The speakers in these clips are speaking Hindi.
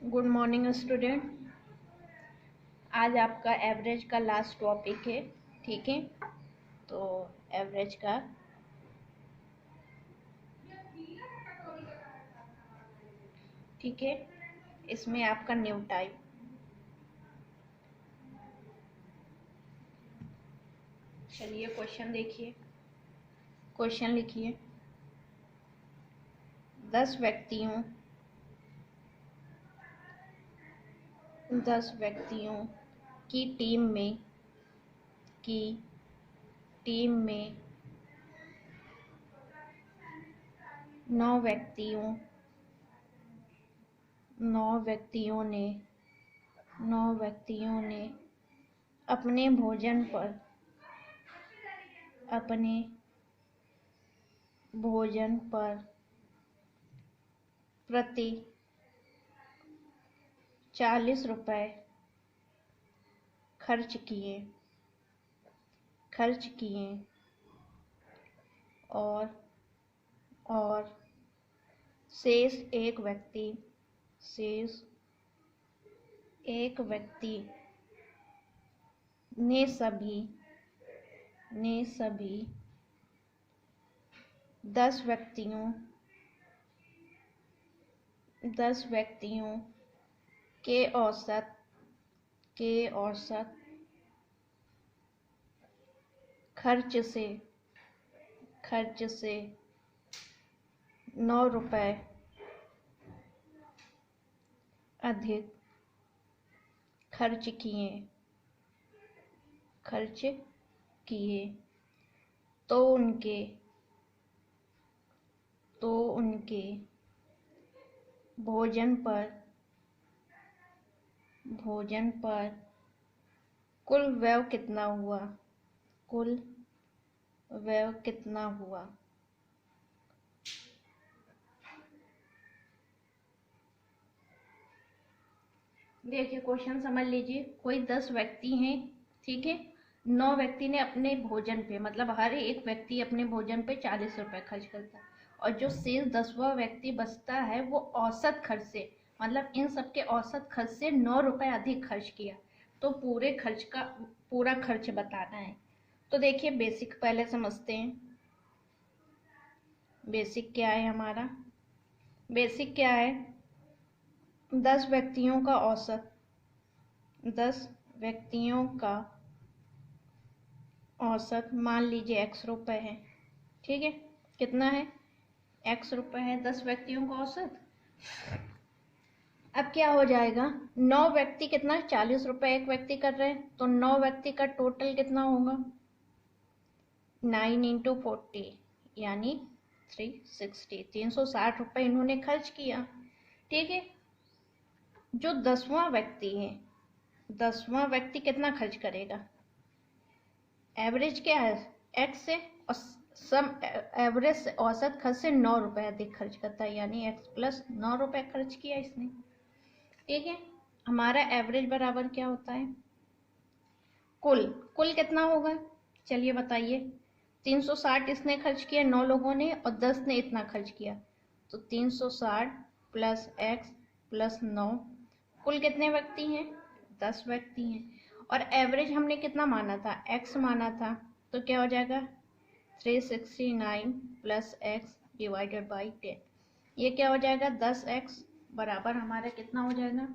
Good morning student. आज आपका एवरेज का लास्ट टॉपिक है। ठीक है, तो एवरेज का ठीक है, इसमें आपका न्यू टाइप। चलिए क्वेश्चन देखिए। क्वेश्चन लिखिए। 10 व्यक्तियों 10 व्यक्तियों की टीम में 9 व्यक्तियों 9 व्यक्तियों ने 9 व्यक्तियों ने अपने भोजन पर प्रति 40 रुपये खर्च किए और शेष एक व्यक्ति ने सभी 10 व्यक्तियों के औसत खर्च से 9 रुपये अधिक खर्च किए तो उनके भोजन पर कुल व्यय कितना हुआ। देखिए क्वेश्चन समझ लीजिए। कोई 10 व्यक्ति हैं, ठीक है। 9 व्यक्ति ने अपने भोजन पे, मतलब हर एक व्यक्ति अपने भोजन पे 40 रुपए खर्च करता है, और जो शेष 10वां व्यक्ति बचता है वो औसत खर्च से, मतलब इन सबके औसत खर्च से 9 रुपए अधिक खर्च किया, तो पूरा खर्च बताना है। तो देखिए बेसिक पहले समझते हैं। बेसिक क्या है हमारा? बेसिक क्या है? 10 व्यक्तियों का औसत 10 व्यक्तियों का औसत मान लीजिए x रुपए है, ठीक है। कितना है? x रुपए है 10 व्यक्तियों का औसत। अब क्या हो जाएगा? 9 व्यक्ति कितना? 40 रुपए एक व्यक्ति कर रहे हैं, तो 9 व्यक्ति का टोटल कितना होगा? 9 × 40 यानी 360 रुपए इन्होंने खर्च किया, ठीक है। जो 10वां व्यक्ति है, 10वां व्यक्ति कितना खर्च करेगा? एवरेज क्या है? x से, और सम एवरेज से औसत खर्च से 9 रुपए अधिक खर्च करता है, यानी x प्लस 9 रुपए खर्च किया इसने, ठीक है। हमारा एवरेज बराबर क्या होता है? कुल कितना होगा? चलिए बताइए। 360 इसने खर्च किया 9 लोगों ने, और 10 ने इतना खर्च किया, तो 360 प्लस x प्लस 9, कुल कितने व्यक्ति हैं? 10 व्यक्ति हैं। और एवरेज हमने कितना माना था? x माना था, तो क्या हो जाएगा? 369 प्लस x डिवाइडेड बाई 10। ये क्या हो जाएगा? 10x बराबर हमारा कितना हो जाएगा?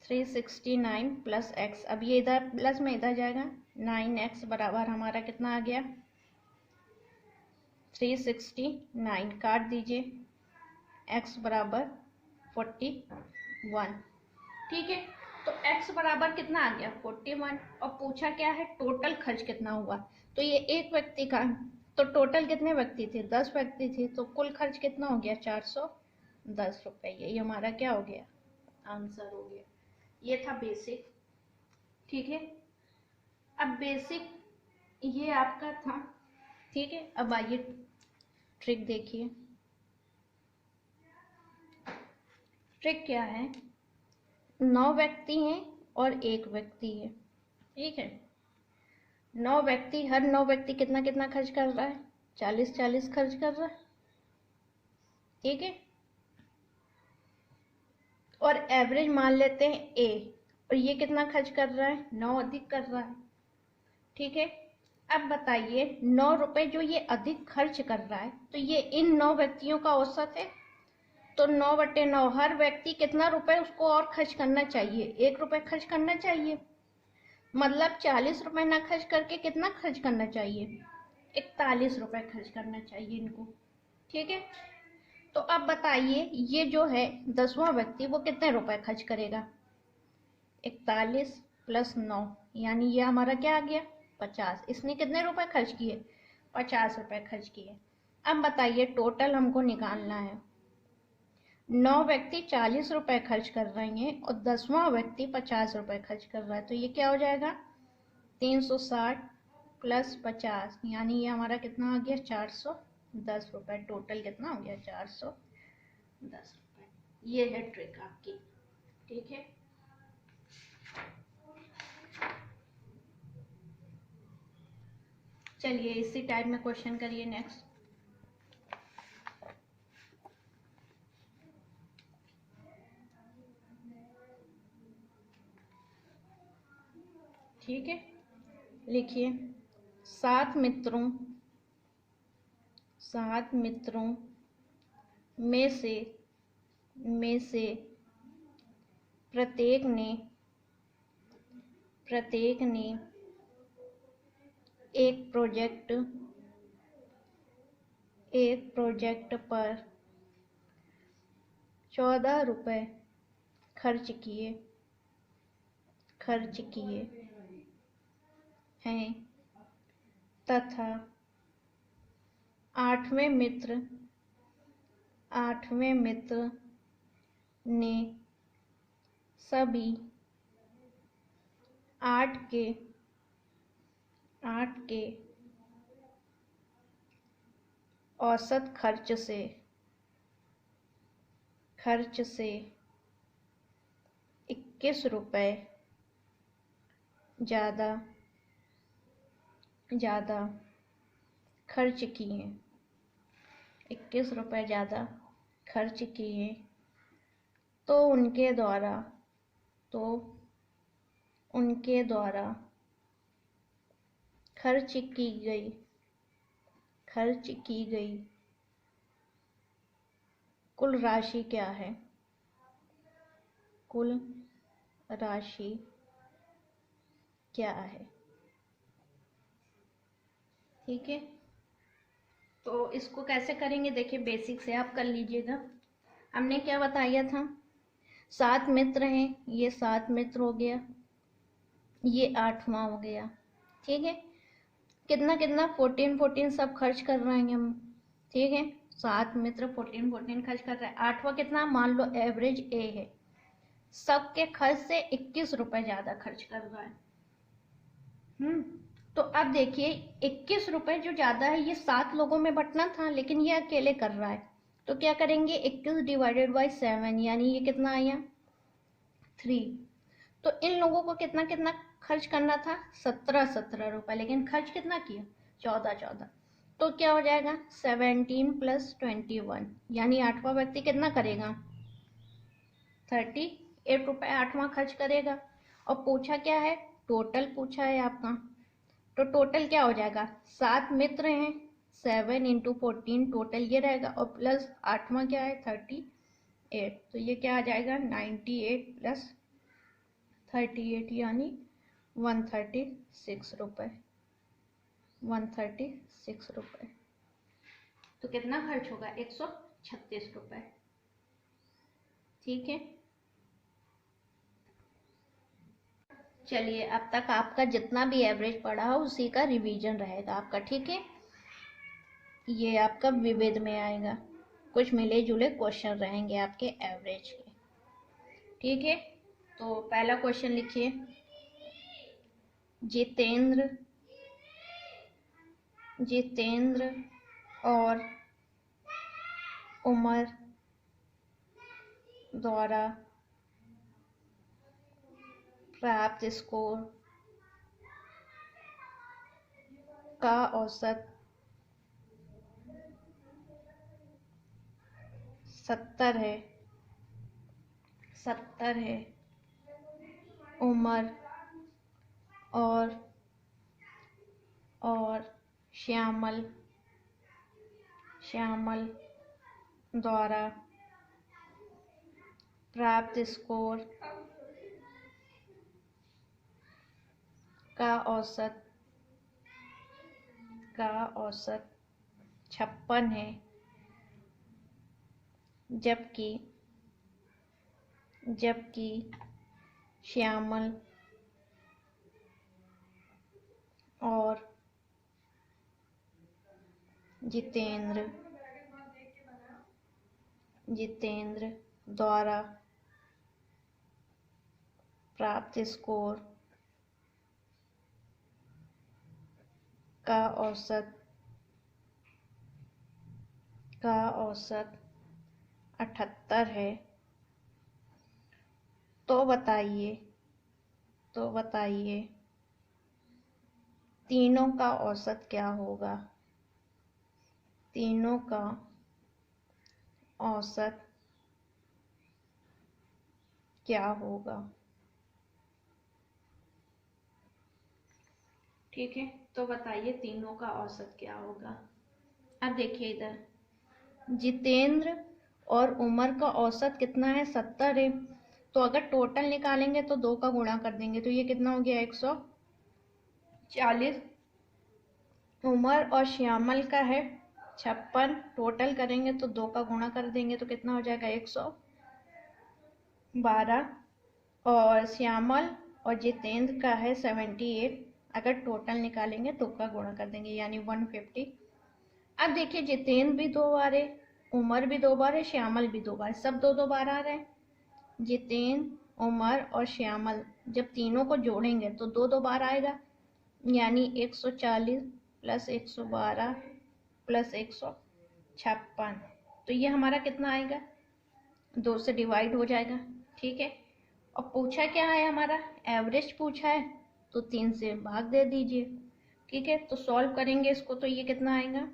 369 प्लस x। अब ये इधर प्लस में इधर जाएगा, 9x बराबर हमारा कितना आ गया? 369 काट दीजिए, x बराबर 41, ठीक है। तो x बराबर कितना आ गया? 41। और पूछा क्या है? टोटल खर्च कितना हुआ। तो ये एक व्यक्ति का, तो टोटल कितने व्यक्ति थे? 10 व्यक्ति थे, तो कुल खर्च कितना हो गया? 410 रुपए। यही हमारा क्या हो गया? आंसर हो गया। ये था बेसिक, ठीक है। अब बेसिक ये आपका था, ठीक है। अब आइए ट्रिक देखिए। ट्रिक क्या है? 9 व्यक्ति हैं और एक व्यक्ति है, ठीक है। 9 व्यक्ति, हर 9 व्यक्ति कितना कितना खर्च कर रहा है? 40 खर्च कर रहा है, ठीक है। और एवरेज मान लेते हैं ए, और ये कितना खर्च कर रहा है, 9 अधिक कर रहा है। ठीक है, अब बताइए 9 रुपए जो ये अधिक खर्च कर रहा है, तो ये इन 9 व्यक्तियों का औसत है। तो 9/9, हर व्यक्ति कितना रुपए उसको और खर्च करना चाहिए, 1 रुपए खर्च करना चाहिए। मतलब 40 रुपए ना खर्च करके कितना खर्च करना चाहिए, 41 रुपए खर्च करना चाहिए इनको। ठीक है, तो अब बताइए ये जो है 10वां व्यक्ति वो कितने रुपए खर्च करेगा, 41 प्लस 9, यानी ये हमारा क्या आ गया, 50। इसने कितने रुपए खर्च किए, 50 रुपए खर्च किए। अब बताइए टोटल हमको निकालना है। 9 व्यक्ति 40 रुपए खर्च कर रहे हैं और 10वां व्यक्ति 50 रुपए खर्च कर रहा है, तो ये क्या हो जाएगा, 360 प्लस 50, यानी ये हमारा कितना आ गया, 410 रुपए। टोटल कितना हो गया, 410 रुपए। ये है ट्रिक आपकी। ठीक है, चलिए इसी टाइप में क्वेश्चन करिए नेक्स्ट। ठीक है, लिखिए 7 मित्रों में से प्रत्येक ने एक प्रोजेक्ट पर 14 रुपए खर्च किए हैं तथा आठवें मित्र ने सभी 8 के औसत खर्च से 21 रुपए ज़्यादा खर्च किए, 21 रुपए ज़्यादा खर्च किए, तो उनके द्वारा खर्च की गई कुल राशि क्या है, ठीक है, तो इसको कैसे करेंगे, देखिए बेसिक से आप कर लीजिएगा। हमने क्या बताया था, 7 मित्र हैं, ये 7 मित्र हो गया, ये 8वां हो गया। ठीक है, कितना 14 सब खर्च कर रहे हैं हम। ठीक है, 7 मित्र 14 खर्च कर रहे हैं। 8वां कितना, मान लो एवरेज ए है, सबके खर्च से 21 रुपए ज्यादा खर्च कर रहा है। तो अब देखिए 21 रुपए जो ज्यादा है, ये 7 लोगों में बंटना था, लेकिन ये अकेले कर रहा है, तो क्या करेंगे, 21 डिवाइडेड बाई 7, यानी ये कितना आया, 3। तो इन लोगों को कितना खर्च करना था, 17 रुपए, लेकिन खर्च कितना किया, 14। तो क्या हो जाएगा, 17 प्लस 21, यानी 8वां व्यक्ति कितना करेगा, 38 रुपए 8वां खर्च करेगा। और पूछा क्या है, टोटल पूछा है आपका, तो टोटल क्या हो जाएगा, 7 मित्र हैं, 7 इंटू 14 टोटल ये रहेगा, और प्लस 8वां क्या है, 38, तो ये क्या आ जाएगा, 98 प्लस 38, यानी 136 रुपए। तो कितना खर्च होगा, 136 रुपए। ठीक है, चलिए अब तक आपका जितना भी एवरेज पड़ा हो उसी का रिवीजन रहेगा आपका। ठीक है, ये आपका विविध में आएगा, कुछ मिले जुले क्वेश्चन रहेंगे आपके एवरेज के। ठीक है, तो पहला क्वेश्चन लिखिए, जितेंद्र और उमर द्वारा प्राप्त स्कोर का औसत 70 है। 70 है। उमर और श्यामल द्वारा प्राप्त स्कोर का औसत 56 है, जबकि श्यामल और जितेंद्र द्वारा प्राप्त स्कोर का औसत 78 है। तो बताइए तीनों का औसत क्या होगा? तीनों का औसत क्या होगा? ठीक है, तो बताइए तीनों का औसत क्या होगा। अब देखिए इधर जितेंद्र और उमर का औसत कितना है? 70 है। तो अगर टोटल निकालेंगे तो 2 का गुणा कर देंगे, तो ये कितना हो गया? 140। उमर और श्यामल का है 56, टोटल करेंगे तो 2 का गुणा कर देंगे तो कितना हो जाएगा? 112। और श्यामल और जितेंद्र का है 78, अगर टोटल निकालेंगे 2 का गुणा कर देंगे यानी 150। अब देखिए जितेंद्र भी 2 बार है, उमर भी 2 बार है, श्यामल भी 2 बार, सब 2 बार आ रहे हैं। जितेंद्र, उमर और श्यामल जब तीनों को जोड़ेंगे तो 2 बार आएगा, यानी 140 प्लस 112 प्लस 156। तो ये हमारा कितना आएगा? 2 से डिवाइड हो जाएगा। ठीक है, और पूछा क्या है? हमारा एवरेज पूछा है, तो 3 से भाग दे दीजिए। ठीक है, तो सॉल्व करेंगे इसको, तो ये कितना आएगा?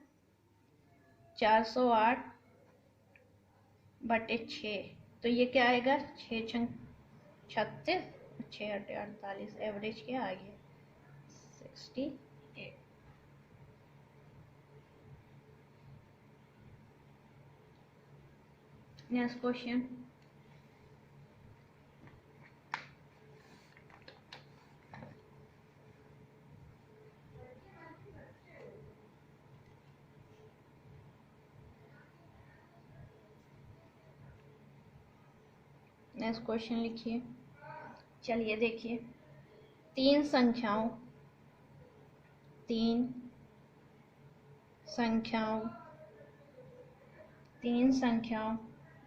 408/6। तो ये क्या आएगा? 6 छंग 36, 6 8 48, एवरेज क्या आ गया? 68। Next question. नेक्स्ट क्वेश्चन लिखिए। चलिए देखिए, तीन संख्याओं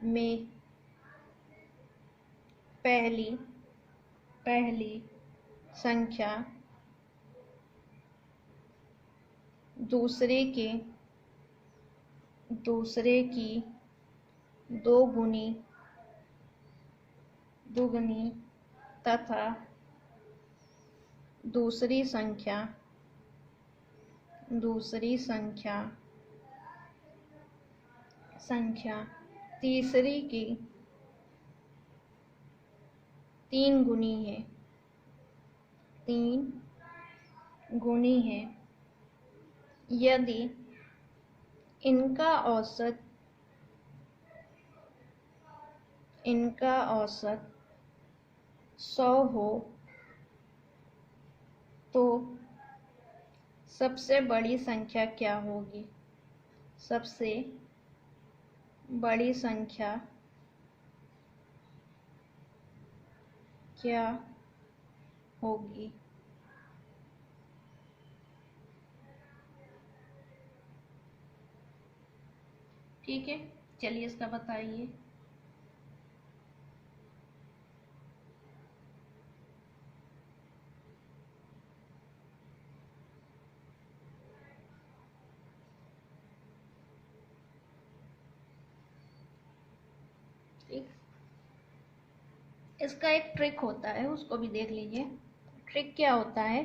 में पहली संख्या दूसरे की दोगुनी तथा दूसरी संख्या तीसरी की 3 गुनी है यदि इनका औसत 100 हो तो सबसे बड़ी संख्या क्या होगी? सबसे बड़ी संख्या क्या होगी? ठीक है, चलिए इसका बताइए। इसका एक ट्रिक होता है, उसको भी देख लीजिए। ट्रिक क्या होता है?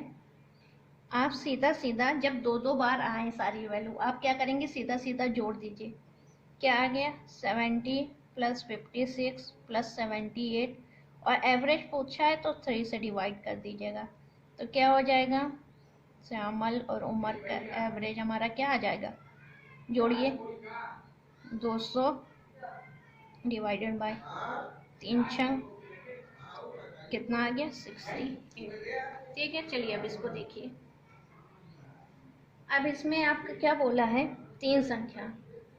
आप सीधा सीधा जब 2 बार आए सारी वैल्यू, आप क्या करेंगे? सीधा सीधा जोड़ दीजिए। क्या आ गया? 70 प्लस 56 प्लस 78 और एवरेज पूछा है तो 3 से डिवाइड कर दीजिएगा। तो क्या हो जाएगा, श्यामल और उमर का एवरेज हमारा क्या आ जाएगा, जोड़िए 200 डिवाइडेड बाय 3 छंग कितना आ गया 68। ठीक है, चलिए अब इसको देखिए। अब इसमें आपका क्या बोला है, 3 संख्या,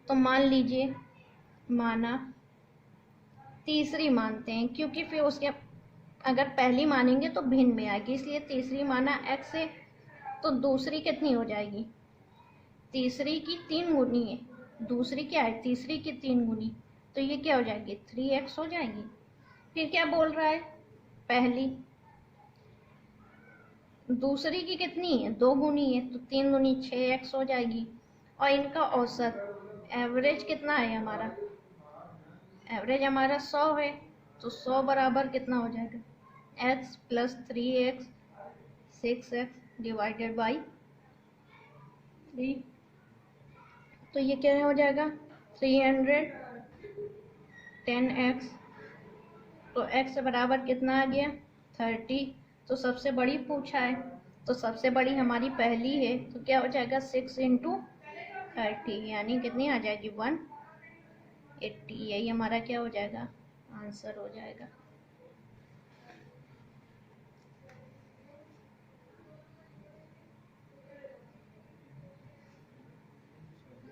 तो मान लीजिए माना तीसरी मानते हैं, क्योंकि फिर उसके अगर पहली मानेंगे तो भिन्न में आएगी, इसलिए तीसरी माना x है, तो दूसरी कितनी हो जाएगी, तीसरी की 3 गुनी है, दूसरी क्या है तीसरी की 3 गुनी, तो ये क्या हो जाएगी 3x हो जाएगी। फिर क्या बोल रहा है, पहली दूसरी की कितनी है 2 गुनी है, तो 3 गुनी 6x हो जाएगी। और इनका औसत एवरेज कितना है हमारा, एवरेज हमारा 100 है, तो 100 बराबर कितना हो जाएगा x plus 3x 6x divided by 3। तो ये क्या हो जाएगा 310x, तो x बराबर कितना आ गया 30। तो सबसे बड़ी पूछा है, तो सबसे बड़ी हमारी पहली है, तो क्या हो जाएगा 6 इंटू 30 यानी कितनी आ जाएगी 180। यही हमारा क्या हो जाएगा आंसर हो जाएगा।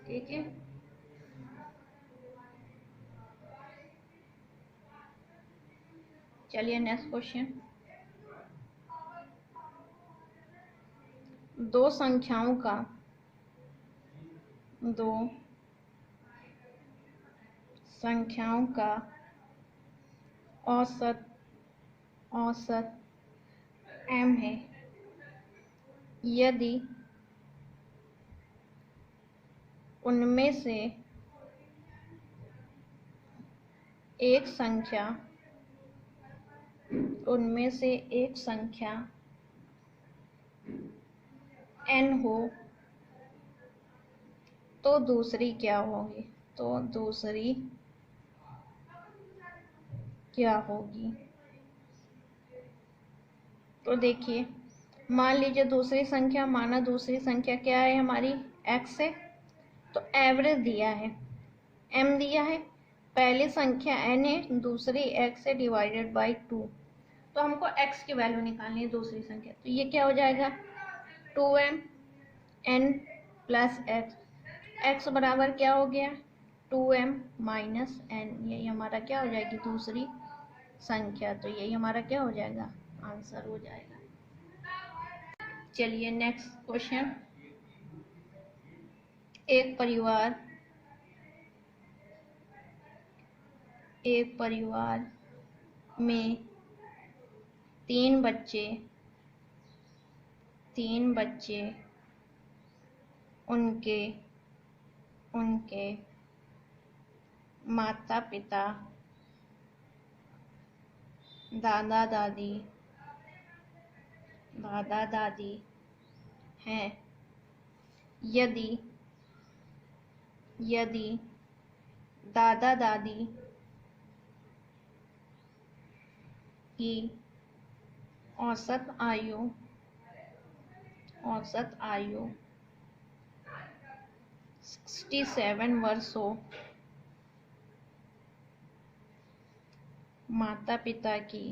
ठीक है, चलिए नेक्स्ट क्वेश्चन। दो संख्याओं का औसत m है, यदि उनमें से एक संख्या n हो तो दूसरी क्या होगी, तो देखिए मान लीजिए दूसरी संख्या, माना दूसरी संख्या क्या है हमारी x है, तो एवरेज दिया है m दिया है, पहली संख्या n है, दूसरी x है डिवाइडेड बाई 2, तो हमको x की वैल्यू निकालनी है दूसरी संख्या, तो ये क्या हो जाएगा 2m n प्लस x बराबर क्या हो गया 2m माइनस n, यही हमारा क्या हो जाएगी दूसरी संख्या, तो यही हमारा क्या हो जाएगा आंसर हो जाएगा। चलिए नेक्स्ट क्वेश्चन। एक परिवार में तीन बच्चे उनके माता पिता दादा दादी हैं, यदि दादा दादी की औसत आयु 67 वर्ष हो, माता पिता की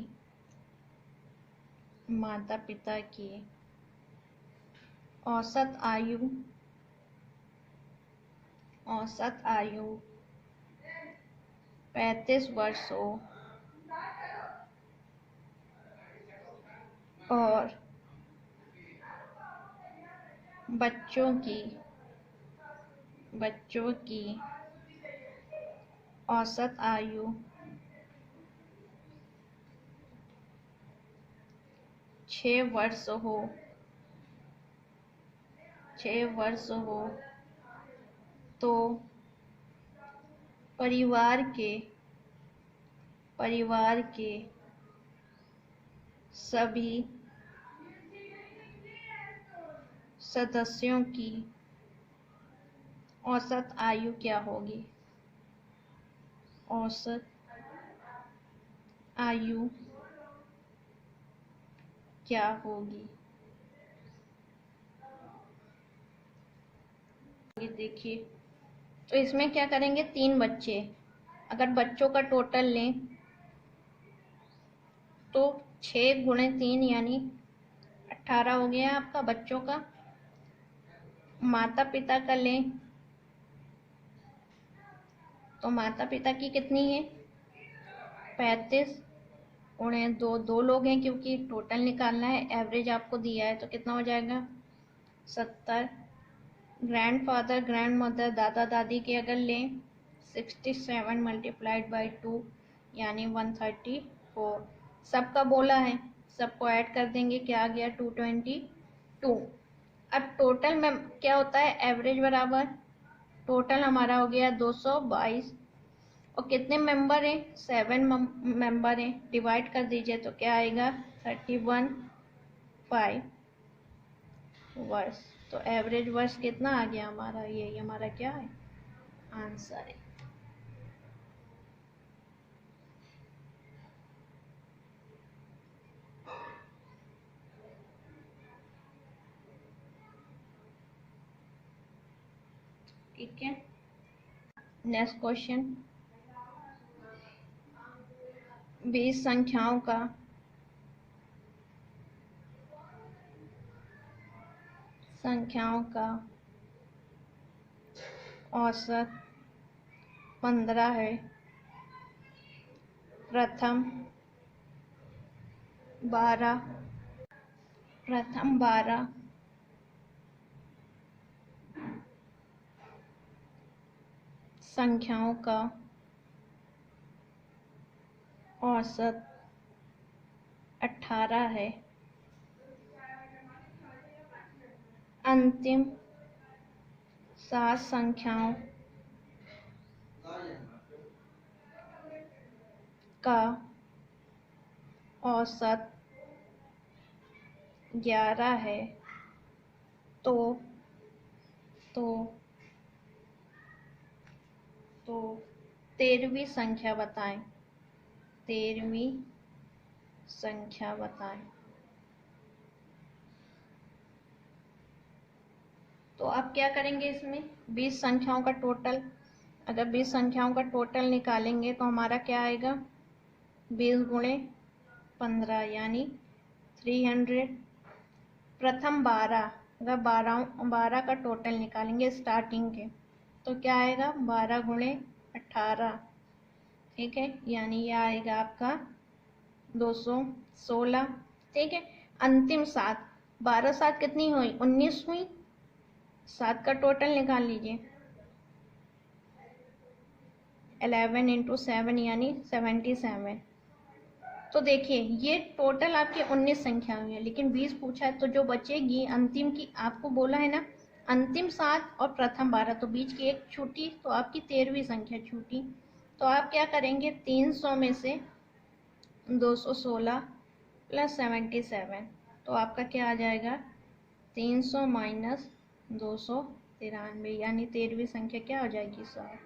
औसत आयु 35 वर्ष हो और बच्चों की औसत आयु 6 वर्ष हो, तो परिवार के सभी सदस्यों की औसत आयु क्या होगी। औसत आयु क्या होगी? ये देखिए, तो इसमें क्या करेंगे, 3 बच्चे, अगर बच्चों का टोटल लें तो 6 × 3 यानी 18 हो गया आपका बच्चों का। माता पिता का लें तो माता पिता की कितनी है, 35 × 2, 2 लोग हैं क्योंकि टोटल निकालना है, एवरेज आपको दिया है तो कितना हो जाएगा 70। ग्रैंड फादर ग्रैंड मदर दादा दादी के अगर लें 67 × 2 यानी 134। सबका बोला है, सबको ऐड कर देंगे, क्या आ गया 222। अब टोटल में क्या होता है, एवरेज बराबर टोटल हमारा हो गया 222। और कितने मेंबर हैं, 7 मेंबर हैं, डिवाइड कर दीजिए तो क्या आएगा 31/5 वर्ष। तो एवरेज वर्ष कितना आ गया हमारा, ये हमारा क्या है आंसर है। ठीक है, नेक्स्ट क्वेश्चन, 20 संख्याओं का औसत 15 है। प्रथम 12 संख्याओं का औसत 18 है। अंतिम 7 संख्याओं का औसत 11 है। तो 13वीं संख्या बताएं। 13वीं संख्या बताएं। तो आप क्या करेंगे, इसमें 20 संख्याओं का टोटल, अगर 20 संख्याओं का टोटल निकालेंगे तो हमारा क्या आएगा 20 × 15 यानी 300। प्रथम 12, अगर 12 का टोटल निकालेंगे स्टार्टिंग के तो क्या आएगा 12 × 18, ठीक है, यानी ये आएगा आपका 216। ठीक है, अंतिम 7, 12 7 कितनी हुई 19 हुई, 7 का टोटल निकाल लीजिए, 11 × 7 यानी 77। तो देखिए ये टोटल आपकी 19 संख्या हुई है, लेकिन 20 पूछा है तो जो बचेगी अंतिम की, आपको बोला है ना अंतिम 7 और प्रथम 12, तो बीच की एक छूटी तो आपकी 13वीं संख्या छूटी। तो आप क्या करेंगे 300 में से 216 + 77, तो आपका क्या आ जाएगा 300 - 293, यानी 13वीं संख्या क्या हो जाएगी 100।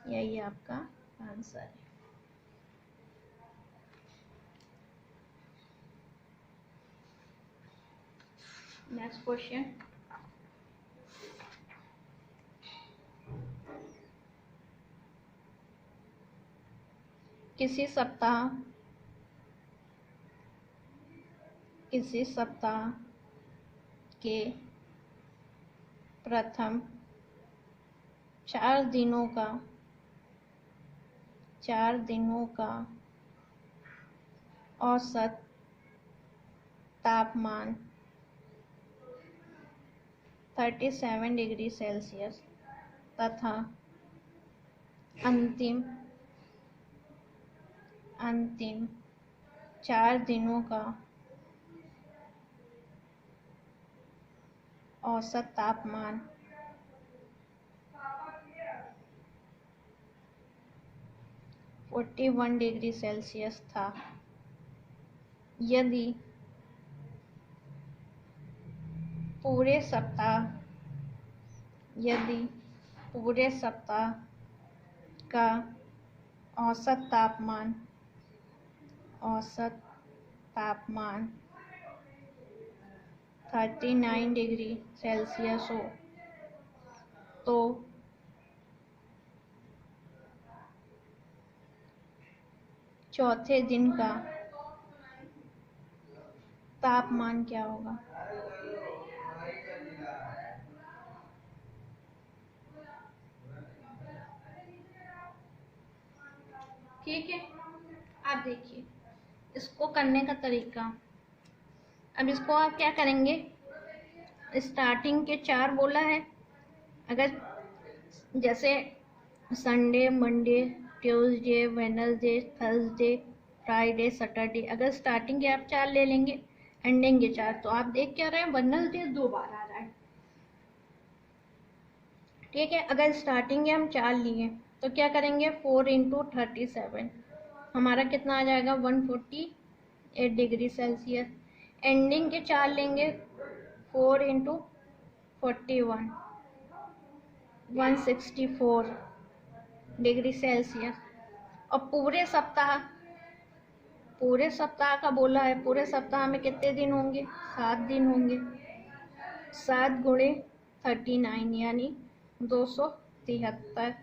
यही आपका आंसर है। नेक्स्ट क्वेश्चन, किसी सप्ताह के प्रथम 4 दिनों का औसत तापमान 37 डिग्री सेल्सियस तथा अंतिम 4 दिनों का औसत तापमान 41 डिग्री सेल्सियस था। यदि पूरे सप्ताह का औसत तापमान, औसत तापमान 39 डिग्री सेल्सियस हो तो चौथे दिन का तापमान क्या होगा? ठीक है, आप देखिए इसको करने का तरीका। अब इसको आप क्या करेंगे, स्टार्टिंग के 4 बोला है, अगर जैसे Sunday, Monday, Tuesday, Wednesday, Thursday, Friday, Saturday, अगर स्टार्टिंग के आप 4 ले लेंगे, एंडिंग के 4, तो आप देख क्या रहे हैं, वेडनेसडे 2 बार आ रहा है। ठीक है, अगर स्टार्टिंग के हम 4 लिए तो क्या करेंगे, 4 इंटू 37, हमारा कितना आ जाएगा, 148 डिग्री सेल्सियस। एंडिंग के 4 लेंगे, 4 इंटू 41, 164 डिग्री सेल्सियस। और पूरे सप्ताह का बोला है, पूरे सप्ताह में कितने दिन होंगे, 7 दिन होंगे। 7 गुणे 39 यानी 273।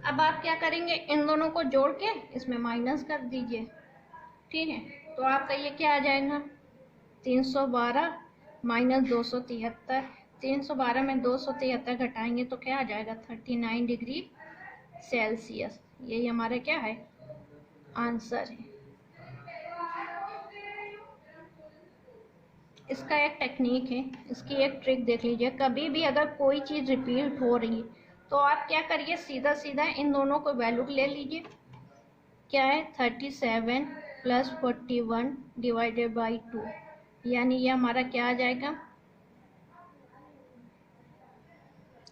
अब आप क्या करेंगे, इन दोनों को जोड़ के इसमें माइनस कर दीजिए। ठीक है, तो आपका ये क्या आ जाएगा, 312 माइनस 273। 312 में 273 घटाएंगे तो क्या आ जाएगा, 39 डिग्री सेल्सियस। यही हमारा क्या है, आंसर है। इसका एक टेक्निक है, इसकी एक ट्रिक देख लीजिए। कभी भी अगर कोई चीज़ रिपीट हो रही है तो आप क्या करिए, सीधा सीधा इन दोनों को वैल्यू ले लीजिए। क्या है, 37 प्लस 41 डिवाइडेड बाई 2, यानी ये हमारा क्या आ जाएगा,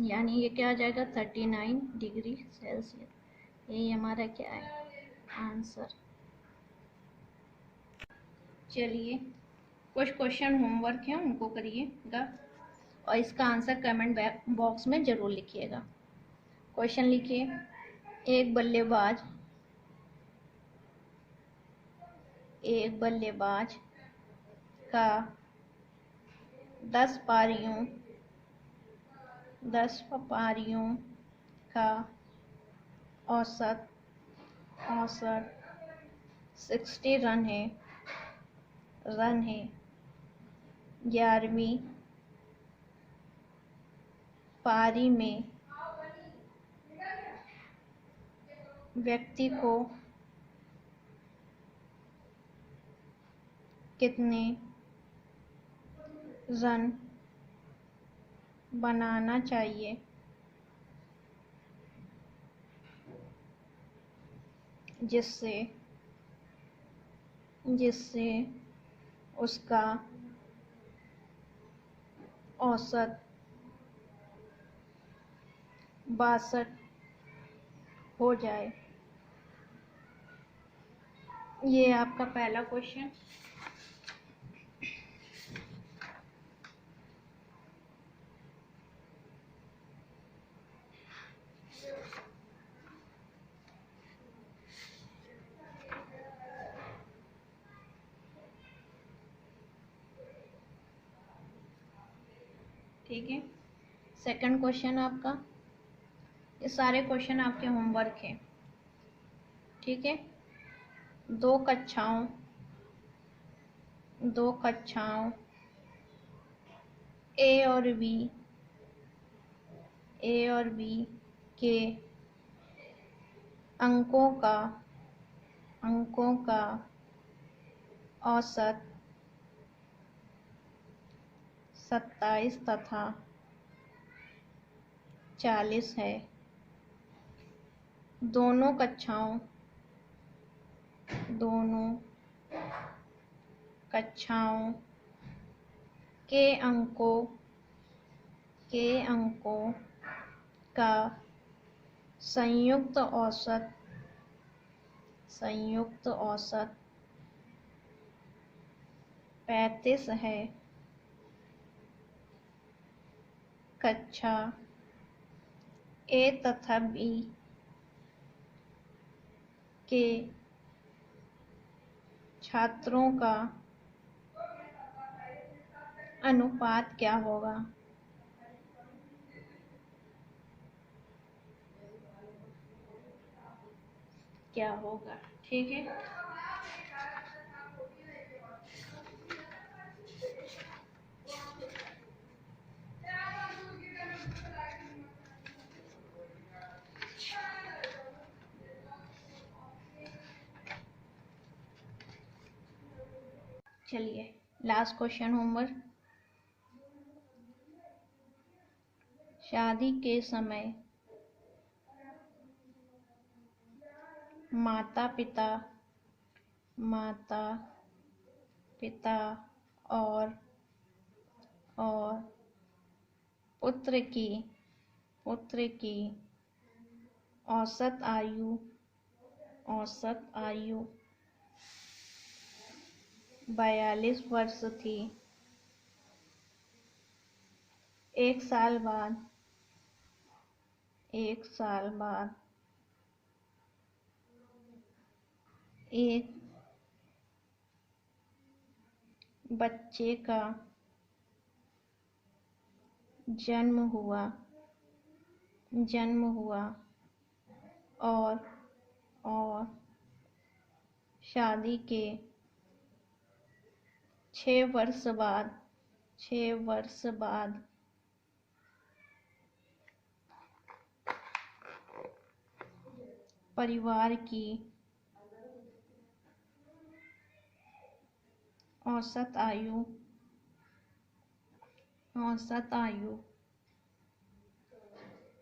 यानी ये क्या आ जाएगा, 39 डिग्री सेल्सियस। यही हमारा क्या है, आंसर। चलिए, कुछ क्वेश्चन होमवर्क है उनको करिएगा और इसका आंसर कमेंट बॉक्स में ज़रूर लिखिएगा। क्वेश्चन लिखिए, एक बल्लेबाज का 10 पारियों का औसत 60 रन है। 11वीं पारी में व्यक्ति को कितने रन बनाना चाहिए जिससे उसका औसत 62 हो जाए। ये आपका पहला क्वेश्चन। ठीक है, सेकंड क्वेश्चन आपका, ये सारे क्वेश्चन आपके होमवर्क है। ठीक है, दो कक्षाओं ए और बी के अंकों का औसत 27 तथा 40 है। दोनों कक्षाओं के अंकों का संयुक्त औसत 35 है। कक्षा ए तथा बी के छात्रों का अनुपात क्या होगा? क्या होगा? ठीक है। चलिए लास्ट क्वेश्चन होमवर्क। शादी के समय माता पिता और पुत्र की औसत आयु 42 वर्ष थी। एक साल बाद एक बच्चे का जन्म हुआ और शादी के 6 वर्ष बाद परिवार की औसत आयु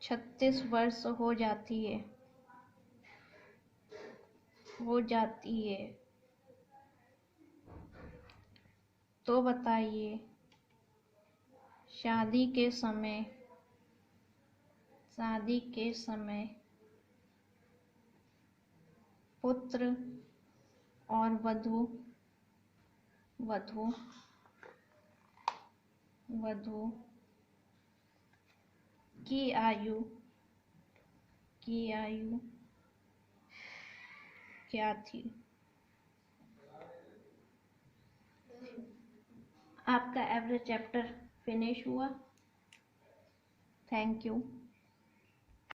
36 वर्ष हो जाती है। तो बताइए शादी के समय पुत्र और वधू की आयु क्या थी? आपका एवरेज चैप्टर फिनिश हुआ। Thank you.